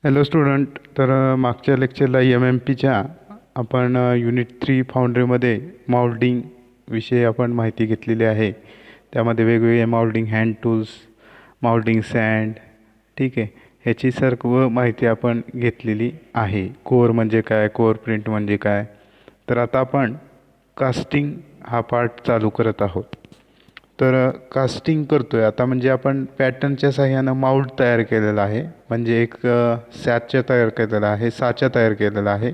Hello student. मागच्या लेक्चरला MMPच्या आपण unit 3 फाउंड्रीमध्ये माउल्डिंग विषयी आपण माहिती घेतलेली आहे. त्यामध्ये वेगवेगळे माउल्डिंग हँड टूल्स, माउल्डिंग सँड, ठीक आहे, ह्याची सर्व माहिती आपण घेतलेली आहे. कोअर म्हणजे काय, कोअर प्रिंट म्हणजे काय. तर आता आपण कास्टिंग हा पार्ट चालू करत आहोत. कास्टिंग करतोय आता म्हणजे आपण पॅटर्नच्या साह्यानं माउल्ड तयार केलेला आहे. म्हणजे एक साचा तयार केलेला आहे,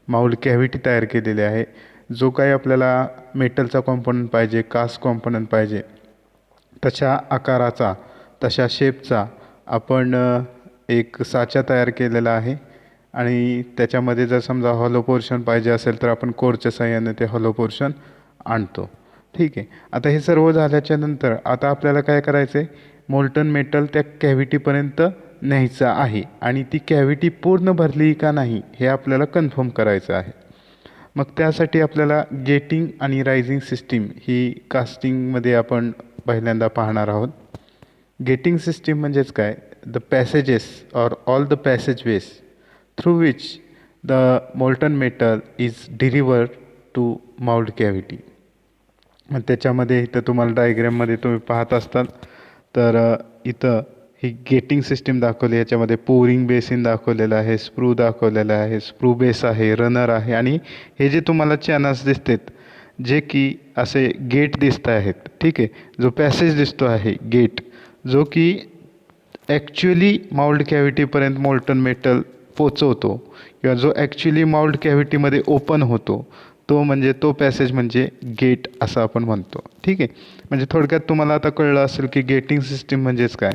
माउल्ड कॅव्हिटी तयार केलेली आहे. जो काही आपल्याला मेटलचा कॉम्पोनंट पाहिजे, कास्ट कॉम्पोनंट पाहिजे, तशा आकाराचा, तशा शेपचा आपण एक साचा तयार केलेला आहे. आणि त्याच्यामध्ये जर समजा हॉलो पोर्शन पाहिजे असेल तर आपण कोरच्या साह्याने ते हॉलो पोर्शन आणतो. ठीक आहे. आता हे सर्व झाल्याच्या नंतर आता आपल्याला काय करायचं आहे, मोल्टन मेटल त्या कॅव्हिटीपर्यंत न्यायचं आहे आणि ती कॅव्हिटी पूर्ण भरली का नाही हे आपल्याला कन्फर्म करायचं आहे. मग त्यासाठी आपल्याला गेटिंग आणि रायझिंग सिस्टीम ही कास्टिंगमध्ये आपण पहिल्यांदा पाहणार आहोत. गेटिंग सिस्टीम म्हणजेच काय, the passages or all the passageways through which the molten metal is delivered to mould cavity. त्याच्यामध्ये इथं तुम्हाला डायग्रॅममध्ये तुम्ही पाहत असताल तर इथं ही गेटिंग सिस्टीम दाखवली. याच्यामध्ये पोरिंग बेसिन दाखवलेलं आहे, स्प्रू दाखवलेला आहे, स्प्रू बेस आहे, रनर आहे आणि हे जे तुम्हाला चॅनल्स दिसतात जे की असे गेट दिसत आहेत. ठीक आहे. जो पॅसेज दिसतो आहे गेट, जो की ॲक्च्युली माउल्ड कॅव्हिटीपर्यंत मोल्टन मेटल पोचवतो किंवा जो ॲक्च्युली माउल्ड कॅव्हिटीमध्ये ओपन होतो तो पॅसेज म्हणजे गेट असं आपण म्हणतो. ठीक आहे. म्हणजे थोडक्यात तुम्हाला आता कळलं असेल की गेटिंग सिस्टीम म्हणजेच काय,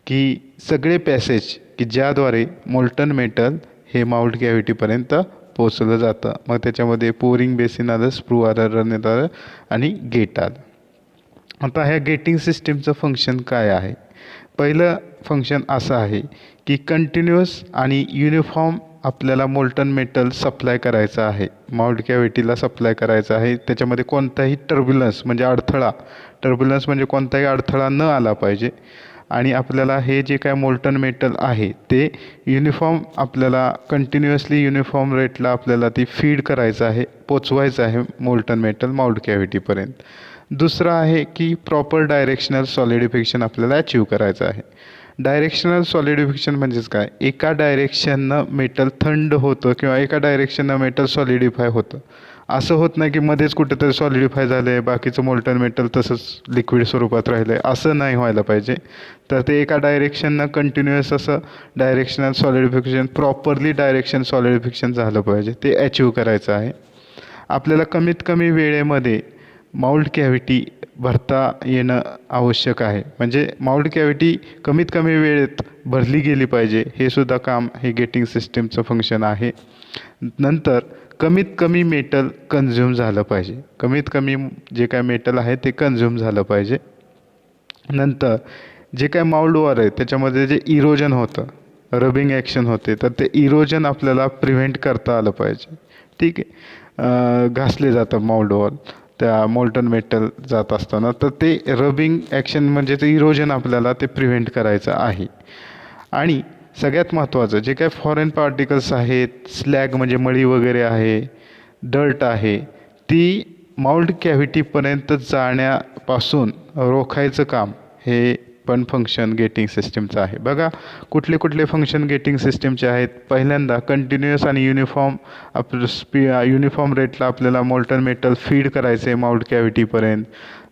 की सगळे पॅसेज की ज्याद्वारे मोल्टन मेटल हे माउल्ड कॅव्हिटीपर्यंत पोचलं जातं. मग त्याच्यामध्ये पोरिंग बेसिन आलं, स्प्रू आलं, रनर आलं आणि गेट आलं. आता ह्या गेटिंग सिस्टीमचं फंक्शन काय आहे. पहिलं फंक्शन असं आहे की कंटिन्युअस आणि युनिफॉर्म आपल्याला मोल्टन मेटल सप्लाय करायचं आहे, माउल्ड कॅव्हिटीला सप्लाय करायचं आहे. त्याच्यामध्ये कोणताही टर्ब्युलन्स म्हणजे कोणताही अडथळा न आला पाहिजे. आणि आपल्याला हे जे काय मोल्टन मेटल आहे ते युनिफॉर्म आपल्याला कंटिन्युअसली युनिफॉर्म रेटला आपल्याला ती फीड करायचं आहे, पोचवायचं आहे मोल्टन मेटल माउल्ड कॅव्हिटीपर्यंत. दुसरं आहे की प्रॉपर डायरेक्शनल सॉलिडिफिकेशन आपल्याला अचीव करायचं आहे. डायरेक्शनल सॉलिडिफिकेशन म्हणजेच काय, एका डायरेक्शननं मेटल थंड होतं किंवा एका डायरेक्शननं मेटल सॉलिडिफाय होतं. असं होत नाही की मध्येच कुठेतरी सॉलिडिफाय झालं आहे, बाकीचं मोल्टन मेटल तसंच लिक्विड स्वरूपात राहिलं आहे, असं नाही व्हायला पाहिजे. तर ते एका डायरेक्शननं कंटिन्युअस असं directional solidification, properly direction solidification झालं पाहिजे, ते अचीव करायचं आहे. आपल्याला कमीत कमी वेळेमध्ये माउल्ड कॅव्हिटी भरता येणं आवश्यक आहे. म्हणजे माउल्ड कॅव्हिटी कमीत कमी वेळेत भरली गेली पाहिजे, हे सुद्धा काम हे गेटिंग सिस्टीमचं फंक्शन आहे. नंतर कमीत कमी मेटल कन्झ्युम झालं पाहिजे, कमीत कमी जे काय मेटल आहे ते कन्झ्युम झालं पाहिजे. नंतर जे काय माउल्ड वॉल आहे त्याच्यामध्ये जे इरोजन होतं, रबिंग ॲक्शन होते, तर ते इरोजन आपल्याला प्रिव्हेंट करता आलं पाहिजे. ठीक आहे. घासले जातं माउल्ड वॉल त्या मोल्टन मेटल जात असताना, तर ते रबिंग ॲक्शन म्हणजे ते इरोजन आपल्याला ते प्रिव्हेंट करायचं आहे. आणि सगळ्यात महत्त्वाचं जे काही फॉरेन पार्टिकल्स आहेत, स्लॅग म्हणजे मळी वगैरे आहे, डर्ट आहे, ती माउल्ड कॅव्हिटीपर्यंत जाण्यापासून रोखायचं काम हे पण फंक्शन गेटिंग सिस्टीमचं आहे. बघा कुठले कुठले फंक्शन गेटिंग सिस्टीमचे आहेत. पहिल्यांदा कंटिन्युअस आणि युनिफॉर्म रेटला आपल्याला मोल्टन मेटल फीड करायचं आहे माउल्ड कॅव्हिटीपर्यंत.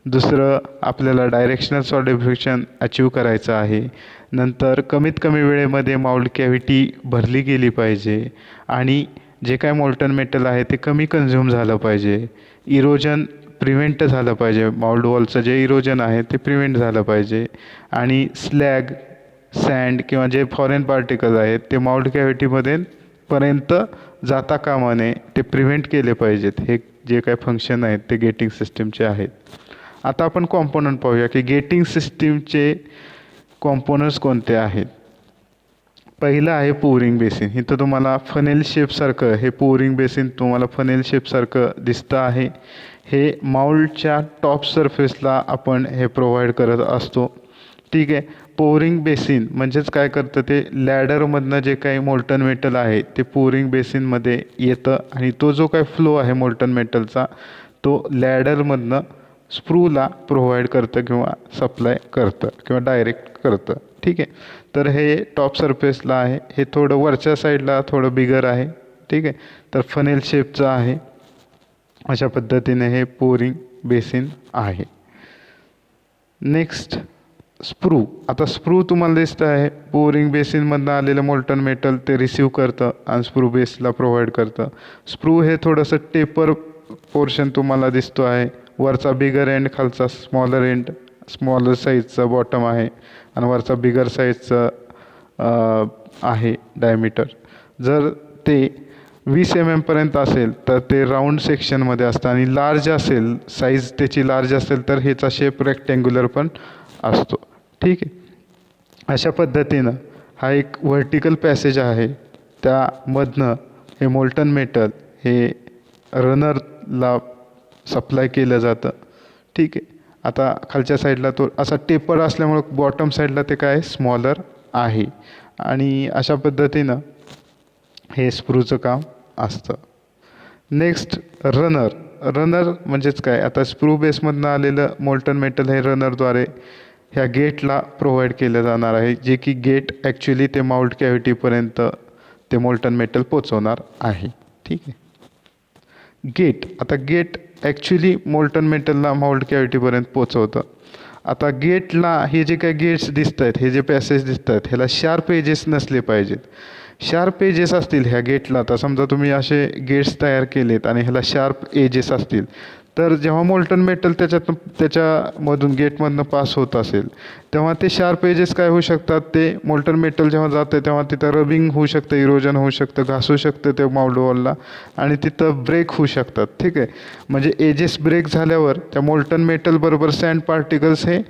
दुसरं आपल्याला डायरेक्शनल सॉलिडिफिकेशन अचीव करायचं आहे. नंतर कमीत कमी वेळेमध्ये माउल्ड कॅव्हिटी भरली गेली पाहिजे आणि जे काय मोल्टन मेटल आहे ते कमी कन्झ्युम झालं पाहिजे. इरोजन प्रिव्हेंट झालं पाहिजे, माउल्ड वॉलचं जे इरोजन आहे ते प्रिव्हेंट झालं पाहिजे. आणि स्लॅग, सँड किंवा जे फॉरेन पार्टिकल आहेत ते माउल्ड कॅव्हिटीमध्ये पर्यंत जाता कामा नये, ते प्रिव्हेंट केले पाहिजेत. हे जे काय फंक्शन आहेत ते गेटिंग सिस्टीमचे आहेत. आता आपण कॉम्पोनंट पाहूया की गेटिंग सिस्टीमचे कॉम्पोनंट्स कोणते आहेत. पहिलं आहे पोरिंग बेसिन. इथं तुम्हाला फनेल शेपसारखं हे पोरिंग बेसिन तुम्हाला फनेल शेपसारखं दिसतं आहे. हे माउल्डच्या टॉप सरफेसला आपण हे प्रोव्हाइड करत असतो. ठीक आहे. पोरिंग बेसिन म्हणजेच काय करतं ते लॅडरमधनं जे काही मोल्टन मेटल आहे ते पोरिंग बेसिनमध्ये येतं आणि तो जो काही फ्लो आहे मोल्टन मेटलचा तो लॅडरमधनं स्प्रूला प्रोव्हाइड करतं किंवा सप्लाय करतं किंवा डायरेक्ट करतं. ठीक आहे. तर हे टॉप सरफेसला आहे. हे थोडं वरच्या साईडला थोडं बिगर आहे. ठीक आहे. तर फनेल शेपचं आहे. अशा पद्धतीने हे पोरिंग बेसिन आहे. Next sprue. आता स्प्रू तुम्हाला दिसतं आहे पोरिंग बेसिनमधनं आलेलं मोल्टन मेटल ते रिसीव करतं आणि स्प्रू बेसला प्रोव्हाइड करतं. स्प्रू हे थोडंसं टेपर पोर्शन तुम्हाला दिसतो आहे. वरचा बिगर एंड खालचा स्मॉलर एंड, स्मॉलर साईजचा बॉटम आहे आणि वरचा बिगर साईजचा आहे डायमीटर. जर ते 20 mm पर्यंत असेल तर ते राऊंड सेक्शनमध्ये असतं आणि लार्ज असेल, साईज त्याची लार्ज असेल तर ह्याचा शेप रेक्टँग्युलर पण असतो. ठीक आहे. अशा पद्धतीनं हा एक व्हर्टिकल पॅसेज आहे. त्यामधनं हे मोल्टन मेटल हे रनरला सप्लाय केलं जातं. ठीक आहे. आता खालच्या साईडला तो असा टेपर असल्यामुळं बॉटम साईडला ते काय स्मॉलर आहे आणि अशा पद्धतीनं हे स्प्रूचं काम असतं. Next runner. रनर म्हणजेच काय, आता स्प्रू बेसमधनं आलेलं मोल्टन मेटल हे रनरद्वारे ह्या गेटला प्रोव्हाइड केलं जाणार आहे, जे की गेट ॲक्च्युली ते माउल्ट कॅव्हिटीपर्यंत ते मोल्टन मेटल पोचवणार आहे. ठीक आहे. गेट. आता गेट ॲक्च्युली मोल्टन मेटलला माउल्ट कॅव्हिटीपर्यंत पोचवतं. आता गेटला हे जे काही गेट्स दिसत आहेत, हे जे पॅसेज दिसत आहेत, ह्याला शार्प एजेस नसले पाहिजेत. शार्प एजेस असतील ह्या गेटला, आता समजा तुम्ही असे गेट्स तयार केलेत आणि ह्याला शार्प एजेस असतील तर जेव्हा मोल्टन मेटल त्याच्यामधून गेटमधनं पास होत असेल तेव्हा ते शार्प एजेस काय होऊ शकतात, ते मोल्टन मेटल जेव्हा जातं तेव्हा तिथं रबिंग होऊ शकतं, इरोजन होऊ शकतं, घासू शकतं ते माउल्ट वॉलला आणि तिथं ब्रेक होऊ शकतात. ठीक आहे. म्हणजे एजेस ब्रेक झाल्यावर त्या मोल्टन मेटल बरोबर सँड पार्टिकल्स हे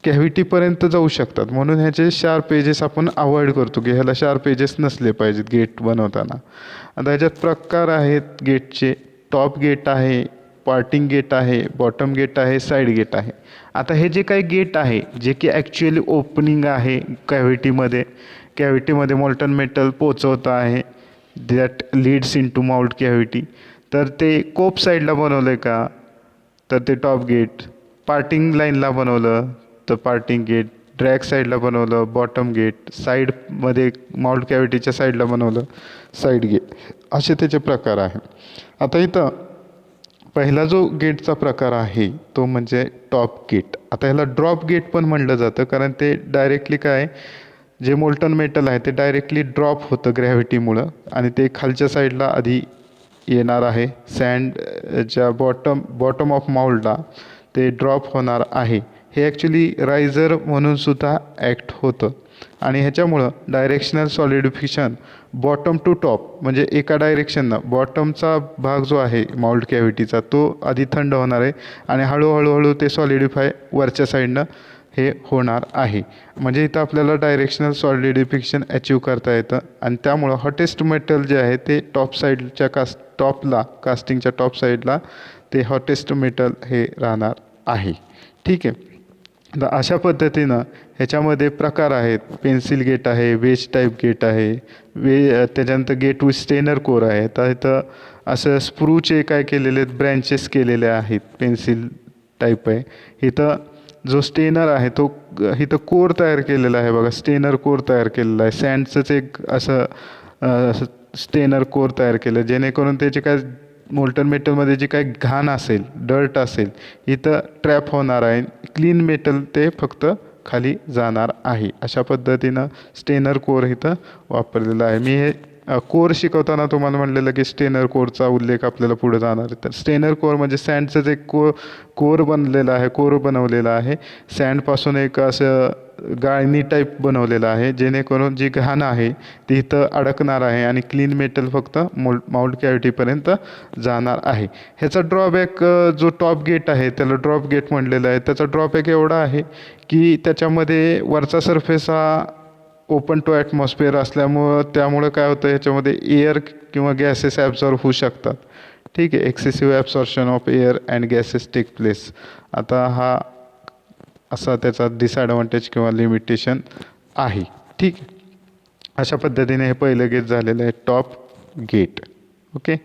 कॅव्हिटीपर्यंत जाऊ शकतात. म्हणून ह्याचे शार्प एजेस आपण अवॉइड करतो की ह्याला शार्प एजेस नसले पाहिजेत गेट बनवताना. आता ह्याच्यात प्रकार आहेत गेटचे. टॉप गेट आहे, पार्टिंग गेट आहे, बॉटम गेट आहे, साईड गेट आहे. आता हे जे काही गेट आहे जे की ॲक्च्युअली ओपनिंग आहे कॅव्हिटीमध्ये मोल्टन मेटल पोचवतं आहे that leads in to mould cavity, तर ते कोप साईडला बनवलं आहे का, तर ते टॉप गेट. पार्टिंग लाईनला बनवलं तर पार्टिंग गेट. ड्रॅग साईडला बनवलं बॉटम गेट. साईडमध्ये माउल्ट कॅव्हिटीच्या साईडला बनवलं साईड गेट. असे त्याचे प्रकार आहे. आता इथं पहिला जो गेटचा प्रकार आहे तो म्हणजे टॉप गेट. आता ह्याला ड्रॉप गेट पण म्हणलं जातं कारण ते डायरेक्टली काय, जे मोल्टन मेटल आहे ते डायरेक्टली ड्रॉप होतं ग्रॅव्हिटीमुळं आणि ते खालच्या साईडला आधी येणार आहे. सँडच्या बॉटम ऑफ माउल्टला ते ड्रॉप होणार आहे. हे ॲक्च्युली रायझर म्हणून सुद्धा ॲक्ट होतं आणि ह्याच्यामुळं directional solidification bottom to top म्हणजे एका डायरेक्शननं बॉटमचा भाग जो आहे माउल्ट कॅव्हिटीचा तो आधी थंड होणार आहे आणि हळूहळू ते सॉलिडिफाय वरच्या साईडनं हे होणार आहे. म्हणजे इथं आपल्याला डायरेक्शनल सॉलिडिफिकेशन अचीव करता येतं आणि त्यामुळं हॉटेस्ट मेटल जे आहे ते टॉप साईडच्या कास्टिंगच्या टॉप साईडला ते हॉटेस्ट मेटल हे राहणार आहे. ठीक आहे. तर अशा पद्धतीनं ह्याच्यामध्ये प्रकार आहेत. पेन्सिल गेट आहे, वेज टाईप गेट आहे, त्याच्यानंतर गेट विथ स्टेनर कोर आहे. तर इथं असं स्प्रूचे काय केलेले आहेत, ब्रँचेस केलेले आहेत, पेन्सिल टाईप आहे. इथं जो स्टेनर आहे तो इथं कोर तयार केलेला आहे बघा, स्टेनर कोर तयार केलेला आहे. सँडचंच एक असं स्टेनर कोर तयार केलं जेणेकरून त्याचे काय मोल्टन मेटलमध्ये जे काही घाण असेल, डर्ट असेल, इथं ट्रॅप होणार आहे. क्लीन मेटल ते फक्त खाली जाणार आहे. अशा पद्धतीनं स्टेनर कोर इथं वापरलेला आहे. मी हे कोर शिकवताना तुम्हाला म्हणलेलं की स्टेनर कोरचा उल्लेख आपल्याला पुढे जाणार आहे. तर स्टेनर कोर म्हणजे सँडचं एक कोर बनलेलं आहे, कोर बनवलेला आहे. सँडपासून एक असं गाळणी टाईप बनवलेलं आहे जेणेकरून जी घाण आहे ती इथं अडकणार आहे आणि क्लीन मेटल फक्त माउल्ट कॅव्हिटीपर्यंत जाणार आहे. ह्याचा ड्रॉबॅक जो टॉप गेट आहे त्याला ड्रॉप गेट म्हणलेलं आहे. त्याचा ड्रॉबॅक एवढा आहे की त्याच्यामध्ये वरचा सरफेस हा ओपन टू ॲटमॉस्फिअर असल्यामुळं त्यामुळं काय होतं, ह्याच्यामध्ये एअर किंवा गॅसेस ॲब्झॉर्ब होऊ शकतात. ठीक आहे. Excessive absorption of air and gases take place. आता हा असा त्याचा डिसॲडव्हांटेज किंवा लिमिटेशन आहे. ठीक आहे, अशा पद्धतीने हे पहिलं गेट झालेलं आहे top gate. Okay,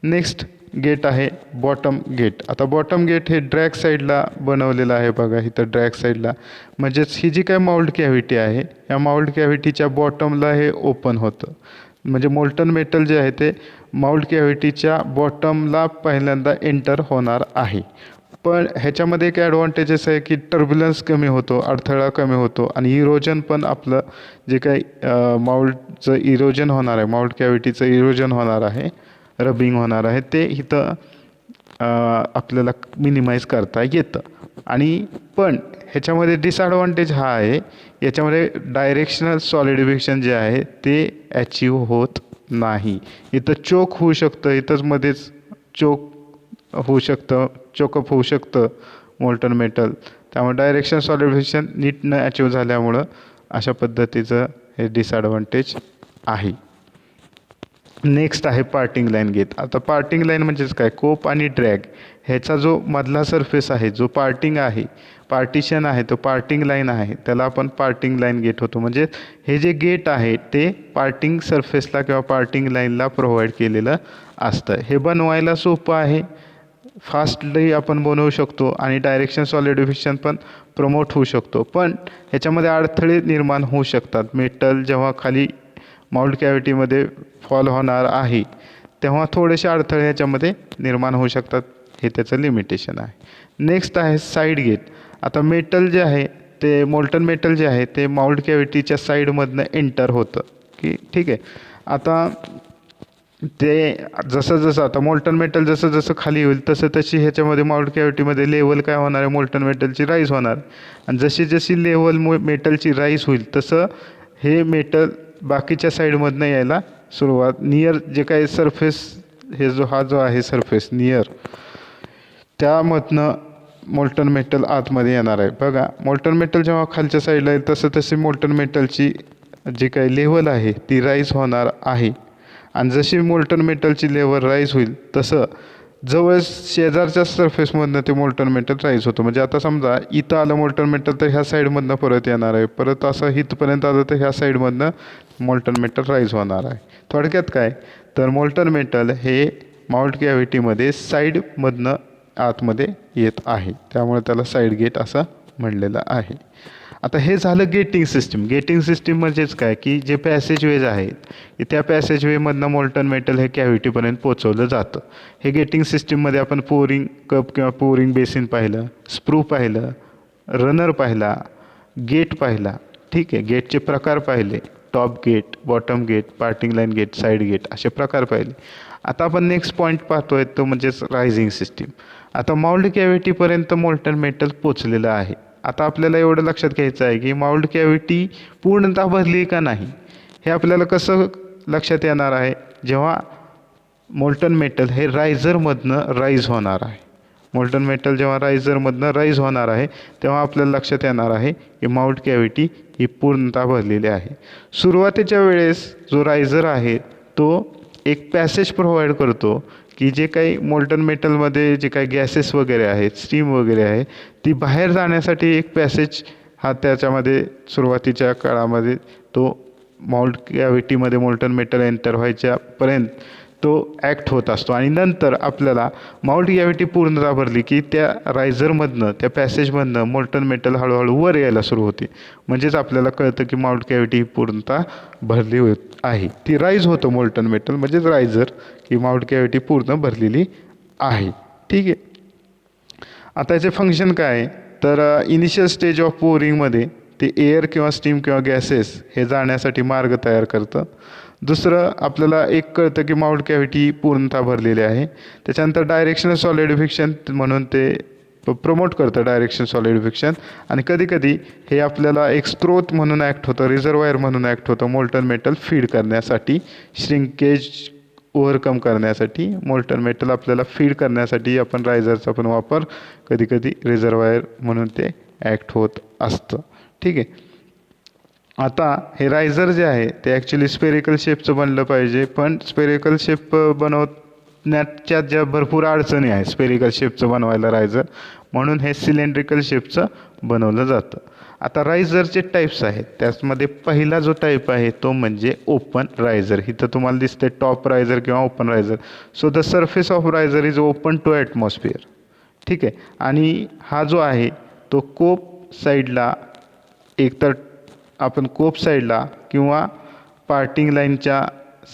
next gate आहे बॉटम गेट. आता बॉटम गेट हे ड्रॅग साईडला बनवलेलं आहे बघा, इथं ड्रॅग साईडला, म्हणजेच ही जी काय माउल्ड कॅव्हिटी आहे या माउल्ड कॅव्हिटीच्या बॉटमला हे ओपन होतं. म्हणजे मोल्टन मेटल जे आहे ते माउल्ड कॅव्हिटीच्या बॉटमला पहिल्यांदा एंटर होणार आहे. पण ह्याच्यामध्ये एक ॲडव्हांटेजेस आहे की टर्ब्युलन्स कमी होतो, अडथळा कमी होतो आणि इरोजन पण आपलं जे काही माउल्डचं इरोजन होणार आहे, माउल्ड कॅव्हिटीचं इरोजन होणार आहे, रबिंग होणार आहे, ते इथं आपल्याला मिनिमाइज करता येतं. आणि पण ह्याच्यामध्ये डिसॲडव्हांटेज हा आहे, याच्यामध्ये डायरेक्शनल सॉलिडिफिकेशन जे आहे ते अचीव होत नाही. इथं चोक होऊ शकतं, इथंच मध्येच चोक होऊ शकतं, चोकअप होऊ शकतं मोल्टन मेटल. त्यामुळे डायरेक्शन सॉलिडिफिकेशन नीट न अचीव झाल्यामुळं अशा पद्धतीचं हे डिसॲडव्हांटेज आहे. नेक्स्ट आहे पार्टिंग लाईन गेट. आता पार्टिंग लाईन म्हणजेच काय, कोप आणि ड्रॅग ह्याचा जो मधला सरफेस आहे, जो पार्टिंग आहे, पार्टिशन आहे, तो पार्टिंग लाईन आहे, त्याला आपण पार्टिंग लाईन गेट होतो. म्हणजे हे जे गेट आहे ते पार्टिंग सरफेसला किंवा पार्टिंग लाईनला प्रोव्हाइड केलेलं असतं. हे बनवायला सोपं आहे, फास्टली आपण बनवू शकतो आणि डायरेक्शन सॉलिडिफिकेशन पण प्रमोट होऊ शकतो. पण ह्याच्यामध्ये अडथळे निर्माण होऊ शकतात. मेटल जेव्हा खाली माउल्ड कॅव्हिटीमध्ये फॉल होणार आहे तेव्हा थोडेसे अडथळे ह्याच्यामध्ये निर्माण होऊ शकतात, हे त्याचं लिमिटेशन आहे. नेक्स्ट आहे साईड गेट. आता मेटल जे आहे ते मोल्टन मेटल जे आहे ते माउल्ड कॅव्हिटीच्या साईडमधनं एंटर होतं की ठीक आहे. आता ते जसं जसं आता मोल्टन मेटल जसं जसं खाली होईल तसं तशी ह्याच्यामध्ये माउल्ड कॅव्हिटीमध्ये लेवल काय होणार आहे, मोल्टन मेटलची राईज होणार. आणि जशी जशी लेवल मेटलची राईज होईल तसं हे मेटल बाकीच्या साईडमधनं यायला सुरुवात, नियर जे काही सरफेस हे हा जो आहे सरफेस नियर, त्यामधनं मोल्टन मेटल आतमध्ये येणार आहे. बघा, मोल्टन मेटल जेव्हा खालच्या साईडला येईल तसं तशी मोल्टन मेटलची जी काही लेवल आहे ती राईज होणार आहे. आणि जशी मोल्टन मेटलची लेवल राईज होईल तसं जवळ शेजारच्या सरफेसमधनं ते मोल्टन मेटल राईज होतं. म्हणजे आता समजा इथं आलं मोल्टन मेटल तर ह्या साईडमधनं परत येणार आहे, परत असं इथपर्यंत आलं तर ह्या साईडमधनं मोल्टन मेटल राईज होणार आहे. थोडक्यात काय, तर मोल्टन मेटल हे माउल्ड कॅव्हिटीमध्ये साईडमधनं आतमध्ये येत आहे, त्यामुळे त्याला साईड गेट असं म्हणलेलं आहे. आता हे झालं गेटिंग सिस्टीम. गेटिंग सिस्टीम म्हणजेच काय की जे पॅसेजवेज आहेत त्या पॅसेजवेमधनं मोल्टन मेटल हे कॅव्हिटीपर्यंत पोचवलं जातं. हे गेटिंग सिस्टीममध्ये आपण पोरिंग कप किंवा पोरिंग बेसिन पाहिलं, स्प्रू पाहिलं, रनर पाहिला, गेट पाहिला. ठीक आहे, गेटचे प्रकार पाहिले, top gate, bottom gate, parting line gate, side gate, असे प्रकार पाहिले. आता आपण नेक्स्ट पॉईंट पाहतोय तो म्हणजेच रायझिंग सिस्टीम. आता माउल्ड कॅव्हिटीपर्यंत मोल्टन मेटल पोचलेलं आहे. आता आपल्याला एवढं लक्षात घ्यायचं आहे की माउल्ड कॅव्हिटी पूर्णतः भरली का नाही, हे आपल्याला कसं लक्षात येणार आहे, जेव्हा मोल्टन मेटल हे रायझरमधनं राईज होणार आहे. मोल्टन मेटल जेव्हा रायझरमधनं राईज होणार आहे तेव्हा आपल्याला लक्षात येणार आहे की माउल्ड कॅव्हिटी ही पूर्णतः भरलेली आहे. सुरुवातीच्या वेळेस जो रायझर आहे तो एक पॅसेज प्रोव्हाइड करतो की जे काही मोल्टन मेटलमध्ये जे काही गॅसेस वगैरे आहेत, स्टीम वगैरे आहे, ती बाहेर जाण्यासाठी एक पॅसेज हा त्याच्यामध्ये सुरुवातीच्या काळामध्ये तो माउल्ड कॅव्हिटीमध्ये मोल्टन मेटल एंटर व्हायच्यापर्यंत तो ॲक्ट होत असतो. आणि नंतर आपल्याला माउल्ड कॅव्हिटी पूर्णतः भरली की त्या रायझरमधनं, त्या पॅसेजमधनं मोल्टन मेटल हळूहळू वर यायला सुरू होते. म्हणजेच आपल्याला कळतं की माउल्ड कॅव्हिटी पूर्णतः भरली होत आहे. ती राईज होतं मोल्टन मेटल म्हणजेच रायझर, की माउल्ड कॅव्हिटी पूर्ण भरलेली आहे. ठीक आहे, आता याचे फंक्शन काय आहे, तर इनिशियल स्टेज ऑफ पोरिंगमध्ये ते एअर किंवा स्टीम किंवा गॅसेस हे जाण्यासाठी मार्ग तयार करतं. दुसरं आपल्याला एक कळतं की माउल्ड कॅव्हिटी पूर्णतः भरलेली आहे. त्याच्यानंतर डायरेक्शनल सॉलिडिफिकेशन म्हणून ते प्रमोट करतं डायरेक्शन सॉलिडिफिकेशन. आणि कधीकधी हे आपल्याला एक स्त्रोत म्हणून ॲक्ट होतं, रिझर्वायर म्हणून ॲक्ट होतं मोल्टन मेटल फीड करण्यासाठी, श्रिंकेज ओव्हरकम करण्यासाठी. मोल्टन मेटल आपल्याला फीड करण्यासाठी आपण रायझरचा पण वापर कधीकधी रिझर्वायर म्हणून ते ॲक्ट होत असतं. ठीक आहे, आता हे रायझर जे आहे ते ॲक्च्युली स्पेरिकल शेपचं बनलं पाहिजे, पण स्पेरिकल शेप बनवत दिसण्याच्या ज्या भरपूर अडचणी आहेत स्पेरिकल शेपचं बनवायला रायझर, म्हणून हे सिलेंड्रिकल शेपचं बनवलं जातं. आता रायझरचे टाईप्स आहेत, त्यामध्ये पहिला जो टाईप आहे तो म्हणजे ओपन रायझर. इथं तुम्हाला दिसते टॉप रायझर किंवा open riser. So the surface of riser is open to atmosphere. ठीक आहे. आणि हा जो आहे तो कोप साईडला, एकतर आपण कोप साईडला किंवा पार्टिंग लाईनच्या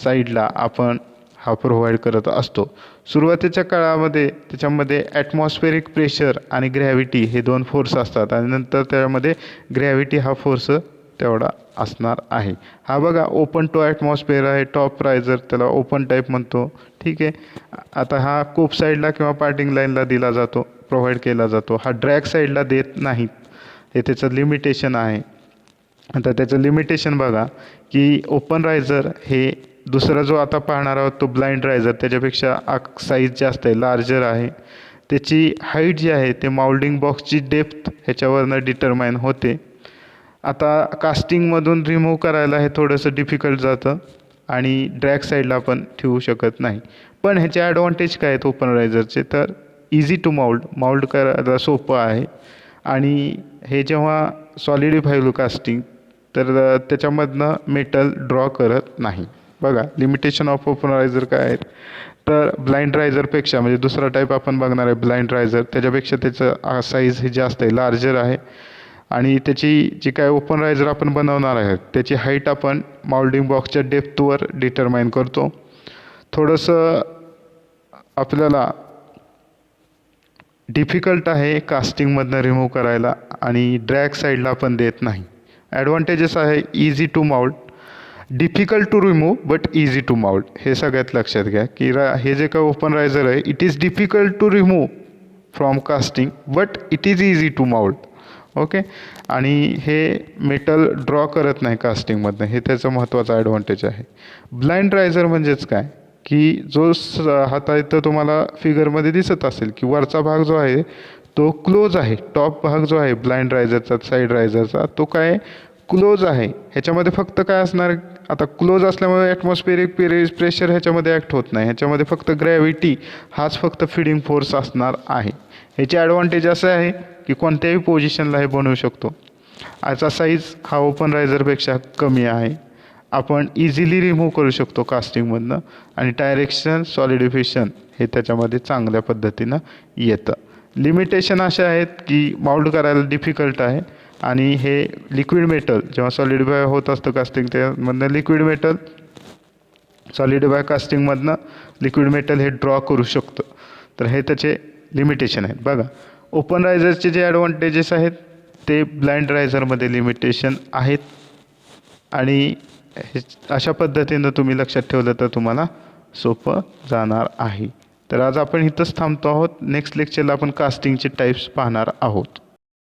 साईडला आपण हा प्रोव्हाइड करत असतो. सुरुवातीच्या काळामध्ये त्याच्यामध्ये ॲटमॉस्फेरिक प्रेशर आणि ग्रॅव्हिटी हे दोन फोर्स असतात आणि नंतर त्यामध्ये ग्रॅव्हिटी हा फोर्स तेवढा असणार आहे. हा बघा ओपन टू ॲटमॉस्फिअर आहे, टॉप रायझर, त्याला ओपन टाईप म्हणतो. ठीक आहे. आता हा कोप साईडला किंवा पार्टिंग लाईनला दिला जातो, प्रोव्हाइड केला जातो. हा ड्रॅग साईडला देत नाहीत, हे त्याचं लिमिटेशन आहे. आता त्याचं लिमिटेशन बघा की ओपन रायझर हे दुसरा जो आता पाहणार आहोत तो ब्लाइंड रायझर, त्याच्यापेक्षा साईज जास्त आहे, लार्जर आहे. त्याची हाईट जी आहे ते माउल्डिंग बॉक्सची डेप्थ ह्याच्यावरनं डिटरमाइन होते. आता कास्टिंगमधून रिमूव्ह करायला हे थोडंसं डिफिकल्ट जातं आणि ड्रॅग साईडला आपण ठेवू शकत नाही. पण ह्याचे ॲडव्हान्टेज काय आहेत ओपन रायझरचे, तर इझी टू माउल्ड करायला सोपं आहे. आणि हे जेव्हा सॉलिडिफाय कास्टिंग तर त्याच्यामधनं मेटल ड्रॉ करत नाही. बघा लिमिटेशन ऑफ ओपन रायझर काय आहेत, तर ब्लाइंड रायझरपेक्षा म्हणजे दुसरा टाईप आपण बघणार आहे ब्लाइंड रायझर, त्याच्यापेक्षा त्याचं साईज हे जास्त आहे, लार्जर आहे. आणि त्याची जी काय ओपन रायझर आपण बनवणार आहे त्याची हाईट आपण माउल्डिंग बॉक्सच्या डेप्थवर डिटरमाइन करतो. थोडंसं आपल्याला डिफिकल्ट आहे कास्टिंगमधनं रिमूव्ह करायला आणि ड्रॅग साईडला आपण देत नाही. ॲडव्हान्टेजेस आहे easy to mould, difficult to remove but easy to mould. हे सगळ्यात लक्षात घ्या की हे जे काय ओपन रायझर आहे it is difficult to remove from casting but it is easy to mould. Okay. आणि हे मेटल ड्रॉ करत नाही कास्टिंगमधनं, हे त्याचं महत्त्वाचं ॲडव्हान्टेज आहे. ब्लाइंड रायझर म्हणजेच काय की जो हाता इथं तुम्हाला फिगरमध्ये दिसत असेल की वरचा भाग जो आहे तो क्लोज आहे, टॉप भाग जो आहे ब्लाइंड रायझरचा, साईड रायझरचा, तो काय क्लोज आहे. ह्याच्यामध्ये फक्त काय असणार, आता क्लोज असल्यामुळे ॲटमॉस्फेरिक प्रेशर ह्याच्यामध्ये ॲक्ट होत नाही, ह्याच्यामध्ये फक्त ग्रॅव्हिटी हाच फक्त फीडिंग फोर्स असणार आहे. ह्याचे ॲडव्हान्टेज असं आहे की कोणत्याही पोझिशनला हे बनवू शकतो. याचा साईज हा ओपन रायझरपेक्षा कमी आहे, आपण इझिली रिमूव्ह करू शकतो कास्टिंगमधनं आणि डायरेक्शन सॉलिडिफिकेशन हे त्याच्यामध्ये चांगल्या पद्धतीनं येतं. लिमिटेशन असे आहेत की माउल्ड करायला डिफिकल्ट आहे आणि हे लिक्विड मेटल जेव्हा सॉलिडिफाय होत असतं कास्टिंग त्यामधनं लिक्विड मेटल सॉलिडिफाय कास्टिंगमधनं लिक्विड मेटल हे ड्रॉ करू शकतं. तर हे त्याचे लिमिटेशन आहेत. बघा ओपन रायझरचे जे ॲडव्हान्टेजेस आहेत ते ब्लाइंड रायझरमध्ये लिमिटेशन आहेत आणि अशा पद्धतीनं तुम्ही लक्षात ठेवलं तर तुम्हाला सोपं जाणार आहे. तर आज आपण इथंच थांबतो आहोत. नेक्स्ट लेक्चरला आपण कास्टिंगचे टाईप्स पाहणार आहोत.